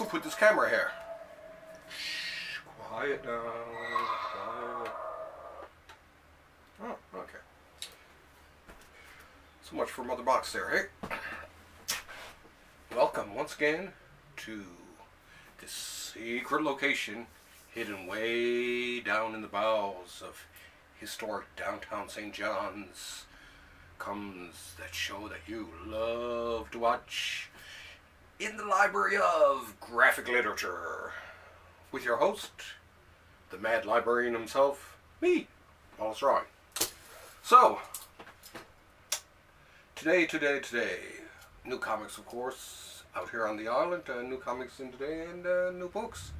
put this camera here? Shh, quiet now. Quiet. Oh, okay. So much for Mother Box there, hey? Welcome once again to this secret location hidden way down in the bowels of historic downtown St. John's. Comes that show that you love to watch in the Library of Graphic Literature with your host, the mad librarian himself, me, Wallace. So, today, new comics, of course, out here on the island. New comics in today and new books.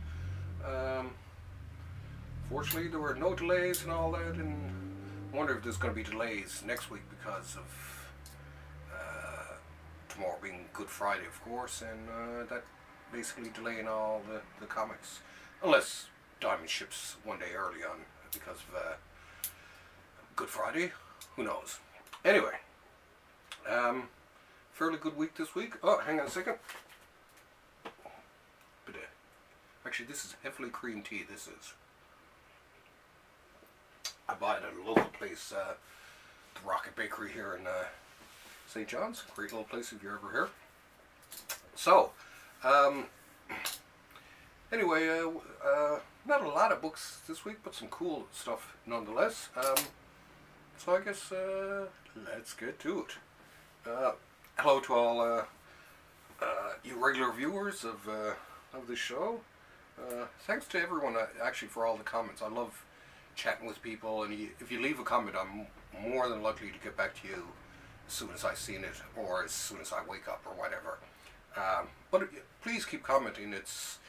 Fortunately, there were no delays and all that, and I wonder if there's going to be delays next week because of tomorrow being Good Friday, of course, and that basically delaying all the comics. Unless Diamond ships one day early on because of Good Friday. Who knows? Anyway, fairly good week this week. Oh, hang on a second. But, actually, this is heavily cream tea, this is. I buy it at a local place, the Rocket Bakery here in St. John's. Great little place if you're ever here. So, anyway, not a lot of books this week, but some cool stuff nonetheless. So I guess let's get to it. Hello to all you regular viewers of this show. Thanks to everyone actually for all the comments. I love chatting with people, and if you leave a comment, I'm more than likely to get back to you as soon as I've seen it, or as soon as I wake up, or whatever. But please keep commenting. It's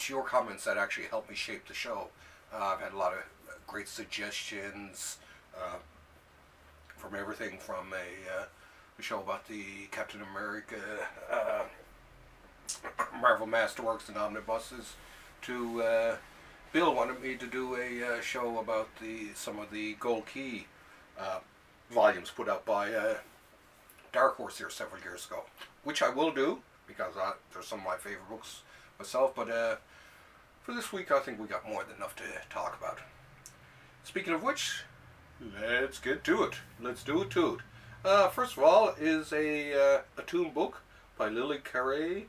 your comments that actually help me shape the show. I've had a lot of great suggestions from everything from a show about the Captain America Marvel Masterworks and Omnibuses to Bill wanted me to do a show about some of the Gold Key volumes put out by Dark Horse here several years ago, which I will do because they're some of my favorite books myself. But for this week, I think we got more than enough to talk about. Speaking of which, let's get to it. Let's do it to it. First of all, is a Toon book by Lily Carre,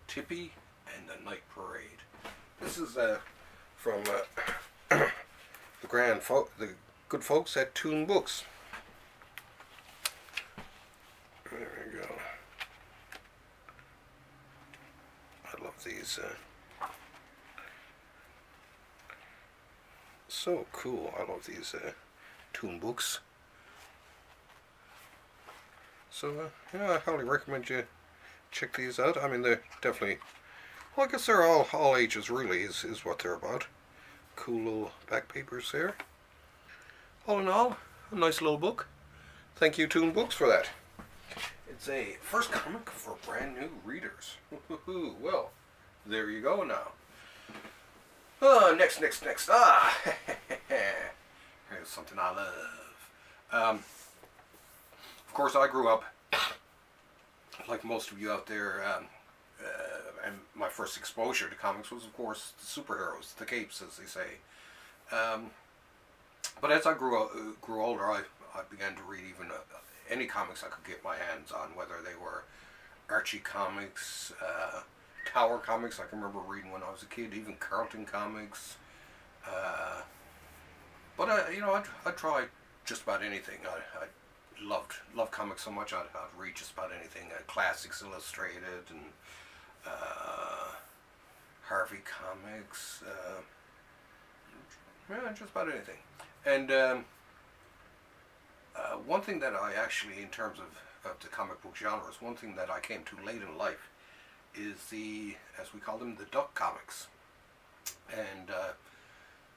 Tippy, and the Night Parade. This is from the good folks at Toon Books. There we go. I love these. So cool. I love these Toon Books. So yeah, I highly recommend you check these out. I mean, they're definitely, well, I guess they're all ages really is what they're about. Cool little back papers there. All in all, a nice little book. Thank you, Toon Books, for that. It's a first comic for brand new readers. Well, there you go now. Next. Here's something I love. Of course, I grew up, like most of you out there, and my first exposure to comics was, of course, the superheroes, the capes, as they say. But as I grew older, I began to read even any comics I could get my hands on, whether they were Archie comics, Tower comics. I can remember reading when I was a kid, even Carlton comics. But you know, I'd try just about anything. I loved comics so much. I'd read just about anything. Classics Illustrated and Harvey Comics. Yeah, just about anything. And one thing that I actually, in terms of the comic book genres, one thing that I came to late in life is the, as we call them, the Duck comics. And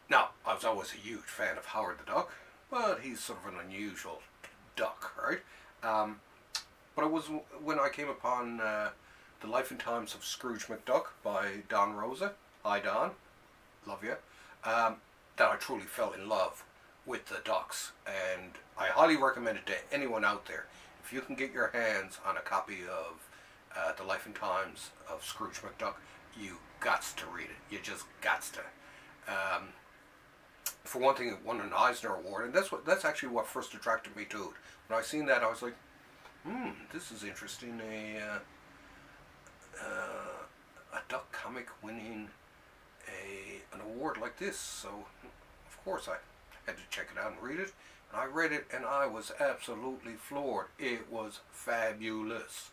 now, I was always a huge fan of Howard the Duck, but he's sort of an unusual duck, right? But it was when I came upon The Life and Times of Scrooge McDuck by Don Rosa, hi Don, love you, that I truly fell in love with the ducks, and I highly recommend it to anyone out there. If you can get your hands on a copy of The Life and Times of Scrooge McDuck, you gots to read it. You just gots to. For one thing, it won an Eisner Award, and that's actually what first attracted me to it. When I seen that, I was like, this is interesting. A duck comic winning an award like this. So, of course, I had to check it out and read it. And I read it, and I was absolutely floored. It was fabulous.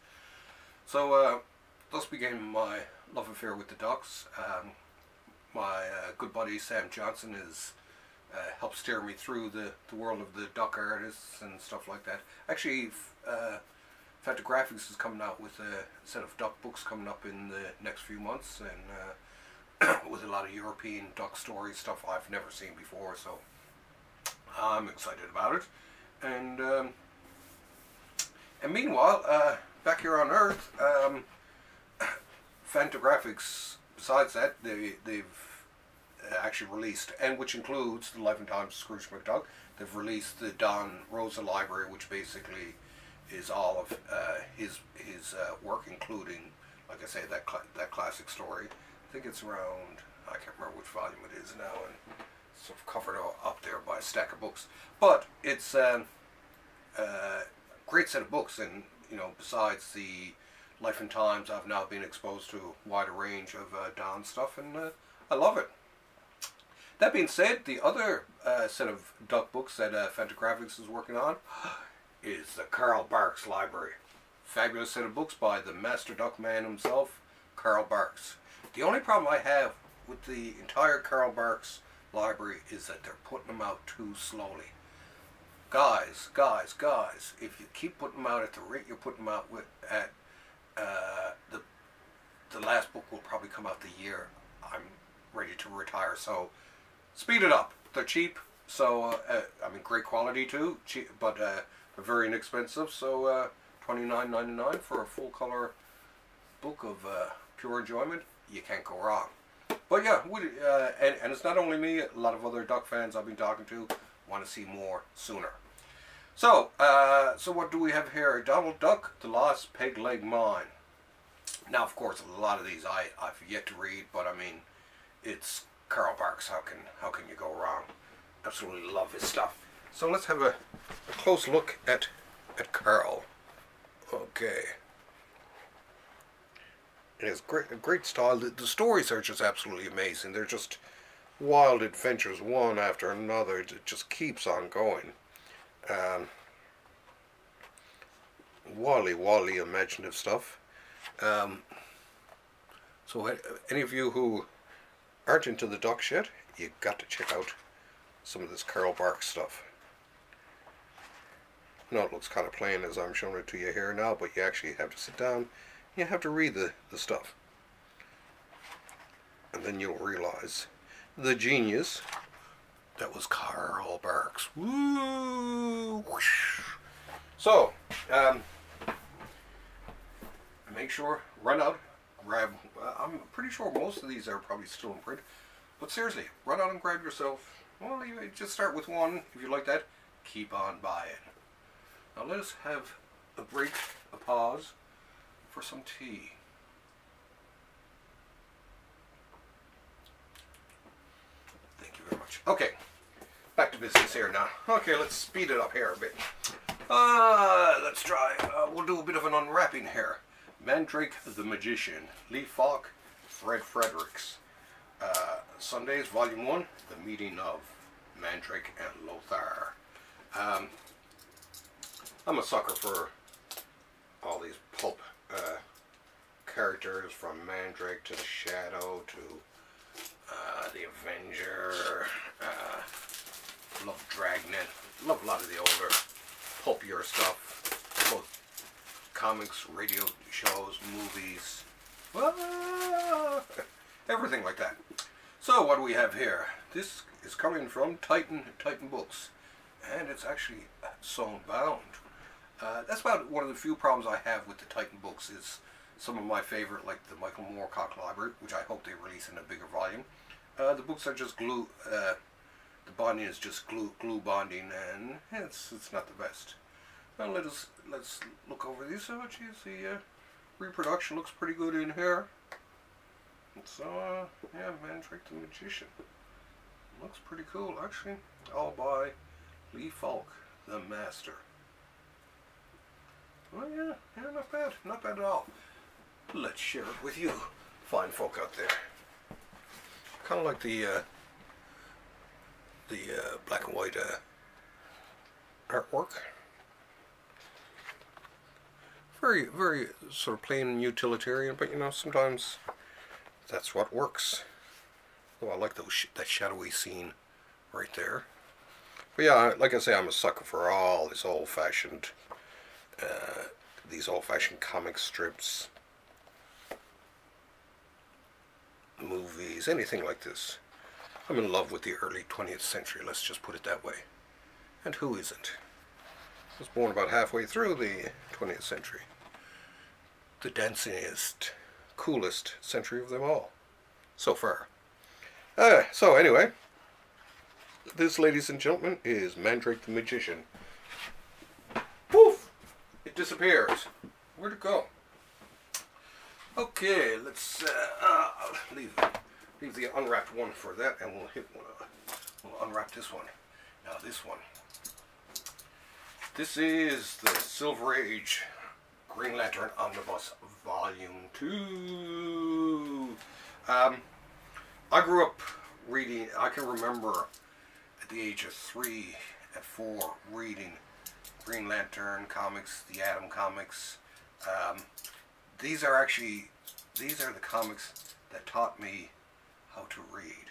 So, thus began my love affair with the ducks. My good buddy Sam Johnson is helped steer me through the world of the duck artists and stuff like that. Actually, Fantagraphics is coming out with a set of duck books coming up in the next few months, and with a lot of European duck story stuff I've never seen before, so I'm excited about it. And meanwhile, back here on Earth, Fantagraphics, besides that, they've actually released, and which includes The Life and Times of Scrooge McDuck, they've released the Don Rosa Library, which basically is all of his work, including, like I say, that classic story. I think it's around, I can't remember which volume it is now, and it's sort of covered up there by a stack of books. But it's a great set of books, and you know, besides the Life and Times, I've now been exposed to a wider range of Don stuff, and I love it. That being said, the other set of duck books that Fantagraphics is working on is the Carl Barks Library. Fabulous set of books by the Master Duck Man himself, Carl Barks. The only problem I have with the entire Carl Barks library is that they're putting them out too slowly. Guys, if you keep putting them out at the rate you're putting them out with at the last book will probably come out the year I'm ready to retire, so speed it up. They're cheap, so I mean, great quality too, cheap, but they're very inexpensive, so $29.99 for a full color book of pure enjoyment. You can't go wrong. But yeah, and it's not only me, a lot of other duck fans I've been talking to want to see more sooner. So, so what do we have here? Donald Duck, The Lost Peg Leg Mine. Now, of course, a lot of these I've yet to read, but I mean, it's Carl Barks. How can you go wrong? Absolutely love his stuff. So let's have a close look at Carl. Okay. It has great style. The stories are just absolutely amazing. They're just wild adventures, one after another. It just keeps on going. Wally imaginative stuff. So any of you who aren't into the ducks yet, you got to check out some of this Carl Barks stuff. I know it looks kind of plain as I'm showing it to you here now, but you actually have to sit down. You have to read the stuff. And then you'll realize the genius that was Carl Barks. Woo! Whoosh. So, make sure, run out, grab, I'm pretty sure most of these are probably still in print, but seriously, run out and grab yourself, well, you just start with one. If you like that, keep on buying. Now let us have a break, a pause, for some tea. Thank you very much. Okay, back to business here now. Okay, let's speed it up here a bit. Let's try, we'll do a bit of an unwrapping here. Mandrake the Magician, Lee Falk, Fred Fredericks. Sundays, Volume 1, The Meeting of Mandrake and Lothar. I'm a sucker for all these pulp characters, from Mandrake to the Shadow to the Avenger. Love Dragnet. Love a lot of the older pulpier stuff. Both comics, radio shows, movies. Everything like that. So what do we have here? This is coming from Titan Books, and it's actually sewn bound. That's about one of the few problems I have with the Titan books. Is some of my favorite, like the Michael Moorcock Library, which I hope they release in a bigger volume. The books are just glue. The bonding is just glue bonding, and it's not the best. Well, let's look over these. So, geez, the reproduction looks pretty good in here. So, yeah, Mandrake the Magician. Looks pretty cool, actually. All by Falk, the master. Oh yeah, not bad. Not bad at all. Let's share it with you, fine folk out there. Kind of like the black and white artwork. Very, very sort of plain and utilitarian, but you know, sometimes that's what works. Oh, I like that shadowy scene right there. But yeah, like I say, I'm a sucker for all this old-fashioned, these old-fashioned comic strips, movies, anything like this. I'm in love with the early 20th century, let's just put it that way. And who isn't? I was born about halfway through the 20th century. The dancingest, coolest century of them all. So far. So anyway, this, ladies and gentlemen, is Mandrake the Magician. Poof! It disappears. Where'd it go? Okay, let's leave the unwrapped one for that, and we'll unwrap this one. Now this one. This is the Silver Age Green Lantern Omnibus Volume 2. I grew up reading, I can remember at the age of 3 and 4 reading Green Lantern comics, the Atom comics. These are the comics that taught me how to read.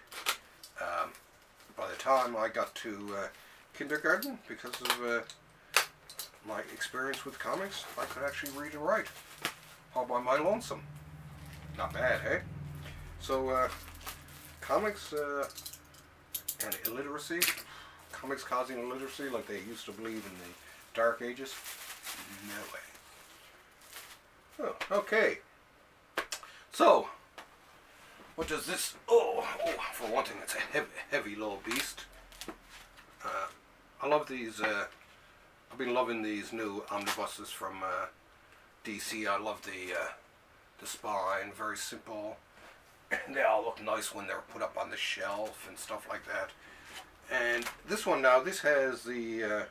By the time I got to kindergarten, because of my experience with comics, I could actually read and write all by my lonesome. Not bad, hey? So, comics and illiteracy, comics causing illiteracy like they used to believe in the Dark Ages, no way. Oh, okay. So, what does this, oh, for one thing, it's a heavy little beast. I love these, I've been loving these new omnibuses from DC. I love the spine, very simple. And they all look nice when they're put up on the shelf and stuff like that. And this one now, this has the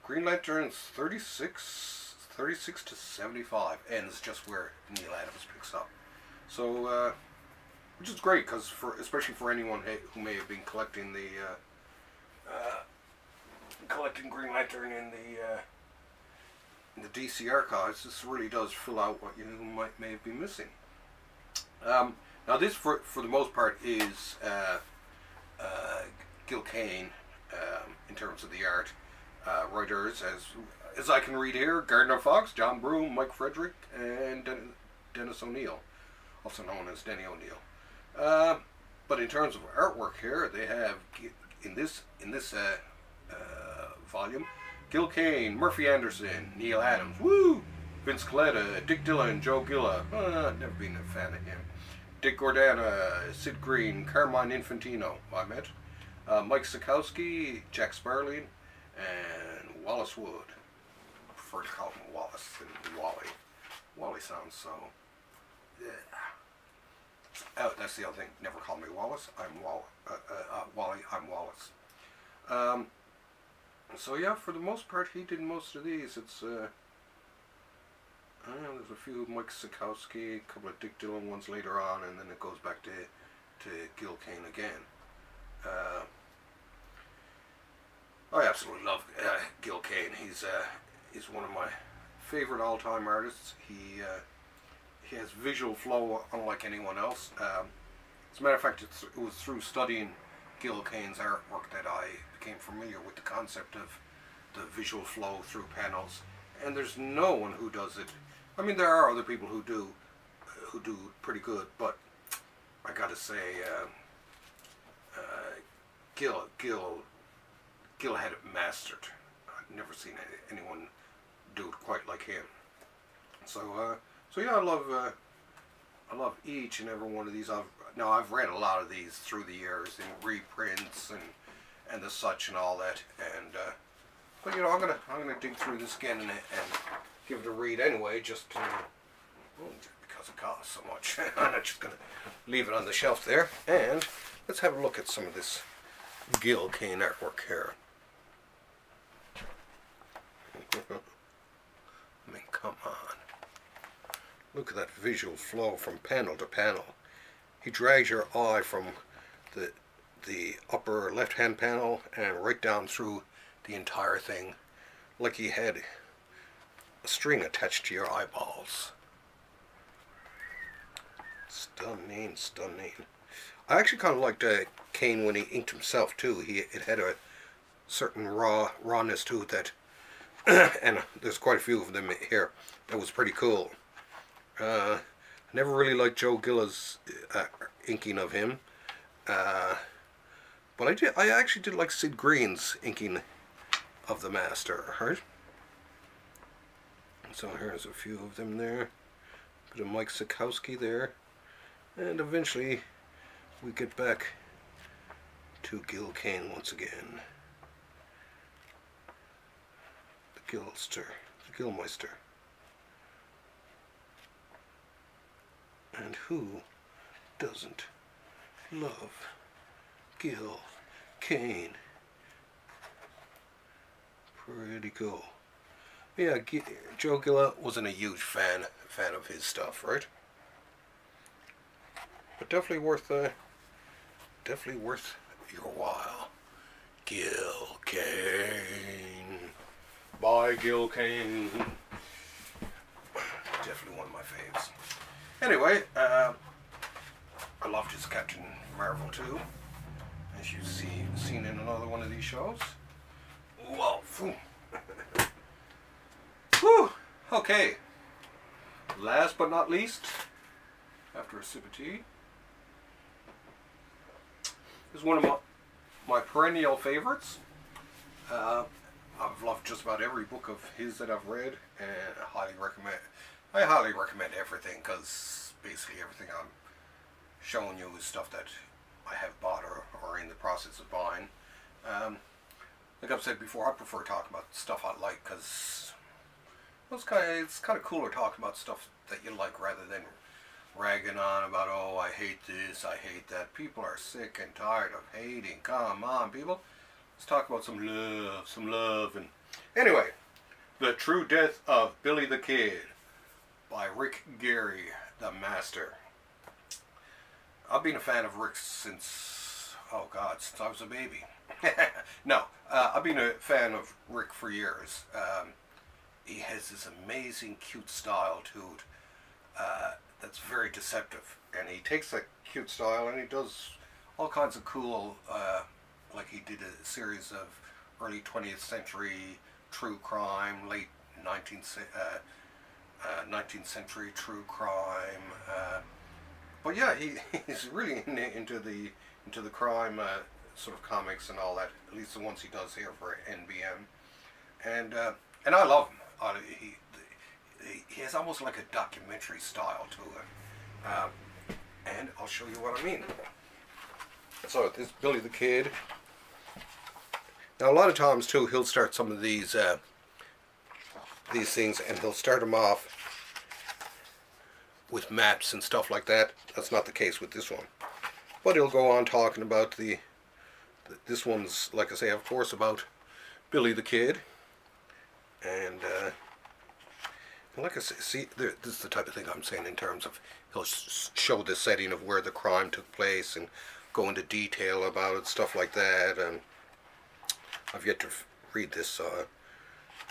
Green Lantern's 36 to 75 ends just where Neil Adams picks up. So, which is great, because especially for anyone who may have been collecting the collecting Green Lantern in the DC archives, this really does fill out what you may have been missing. Now this, for the most part, is Gil Kane in terms of the art. Writers, as I can read here, Gardner Fox, John Broome, Mike Frederick, and Dennis O'Neil, also known as Denny O'Neil. But in terms of artwork here, they have in this volume, Gil Kane, Murphy Anderson, Neil Adams, woo, Vince Coletta, Dick Dillon, Joe Gilla, never been a fan of him, Dick Gordana, Sid Green, Carmine Infantino, I met, Mike Sikowski, Jack Sparling, and Wallace Wood. I prefer to call him Wallace than Wally. Wally sounds so, yeah. Oh, that's the other thing. Never call me Wallace. I'm Wally. I'm Wallace. So yeah, for the most part, he did most of these. It's there's a few Mike Sikowski, a couple of Dick Dillon ones later on, and then it goes back to Gil Kane again. I absolutely love Gil Kane. He's one of my favorite all-time artists. He has visual flow unlike anyone else. As a matter of fact, it was through studying Gil Kane's artwork that I became familiar with the concept of the visual flow through panels. And there's no one who does it. I mean, there are other people who do pretty good, but I gotta say, Gil had it mastered. I've never seen anyone do it quite like him. So yeah, I love each and every one of these. I've read a lot of these through the years in reprints and the such and all that. And but you know, I'm gonna dig through this again and give it a read anyway, just to, because it costs so much. I'm not just going to leave it on the shelf there. And let's have a look at some of this Gil Kane artwork here. I mean, come on. Look at that visual flow from panel to panel. He drags your eye from the upper left-hand panel and right down through the entire thing, like he had a string attached to your eyeballs. Stunning, stunning. I actually kind of liked Kane when he inked himself too. It had a certain rawness to it that, and there's quite a few of them here. That was pretty cool. I never really liked Joe Gilla's inking of him, but I actually did like Sid Green's inking of the Master, right? So here's a few of them there. Bit of Mike Sikowski there, and eventually we get back to Gil Kane once again. The Gilmeister. And who doesn't love Gil Kane? Pretty cool. Yeah, Joe Gilla wasn't a huge fan of his stuff, right? But definitely worth your while. Gil Kane. By Gil Kane. Definitely one of my faves. Anyway, I loved his Captain Marvel too, as you've seen in another one of these shows. Whoa, phew. Whew. Okay. Last but not least, after a sip of tea, this is one of my perennial favorites. I've loved just about every book of his that I've read, and I highly recommend everything, because basically everything I'm showing you is stuff that I have bought or in the process of buying. Like I've said before, I prefer talking about stuff I like, because it's kind of cooler talking about stuff that you like rather than ragging on about, oh, I hate this, I hate that. People are sick and tired of hating. Come on, people. Let's talk about some love. And anyway, The True Death of Billy the Kid by Rick Geary, the Master. I've been a fan of Rick since I was a baby. No, I've been a fan of Rick for years. He has this amazing, cute style to it that's very deceptive. And he takes that cute style and he does all kinds of cool, like he did a series of early 20th century true crime, late 19th century true crime. But yeah, he's really into the crime sort of comics and all that. At least the ones he does here for NBM, and I love him. He has almost like a documentary style to it, and I'll show you what I mean. So this is Billy the Kid. Now a lot of times too, he'll start some of these things, and he'll start them off with maps and stuff like that. That's not the case with this one, but he'll go on talking about this one's, like I say, of course, about Billy the Kid, and like I say, see, this is the type of thing I'm saying in terms of he'll show the setting of where the crime took place and go into detail about it, stuff like that. And I've yet to read this, so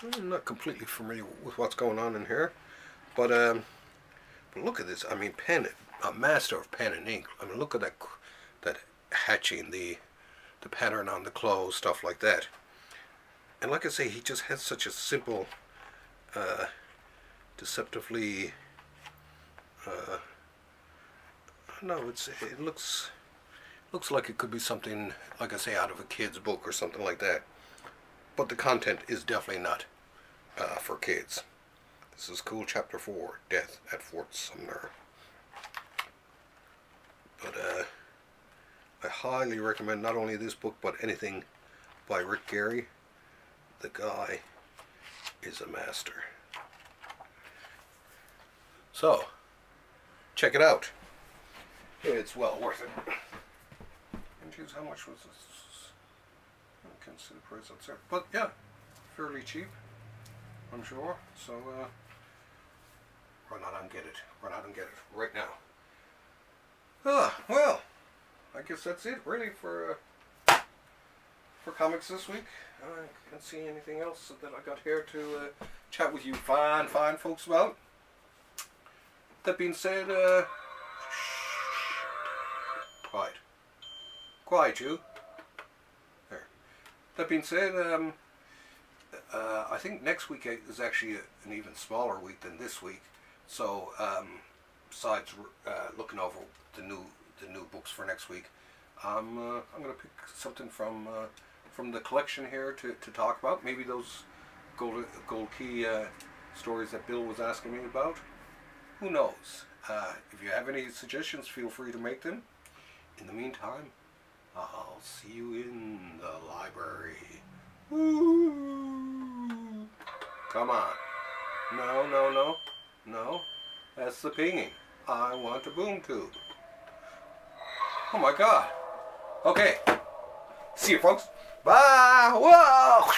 I'm not completely familiar with what's going on in here. But look at this. I mean, a master of pen and ink. I mean, look at that hatching, the pattern on the clothes, stuff like that. And like I say, he just has such a simple, deceptively, no, it looks like it could be something, like I say, out of a kid's book or something like that. But the content is definitely not for kids. This is cool, Chapter 4, Death at Fort Sumner. But I highly recommend not only this book, but anything by Rick Geary. The guy is a master. So, check it out. It's well worth it. And geez, how much was this? I can't see the price outside. But yeah, fairly cheap, I'm sure. So run out and get it. Run out and get it right now. Well, I guess that's it really for comics this week. I can't see anything else that I got here to chat with you fine folks about. That being said, quiet you. There. That being said, I think next week is actually an even smaller week than this week. So besides looking over the new books for next week, I'm going to pick something from the collection here to talk about. Maybe those gold key stories that Bill was asking me about. Who knows? If you have any suggestions, feel free to make them. In the meantime, I'll see you in the library. Woo! Come on. No. That's the pinging. I want a boom tube. Oh my god. Okay. See you, folks. Bye. Whoa.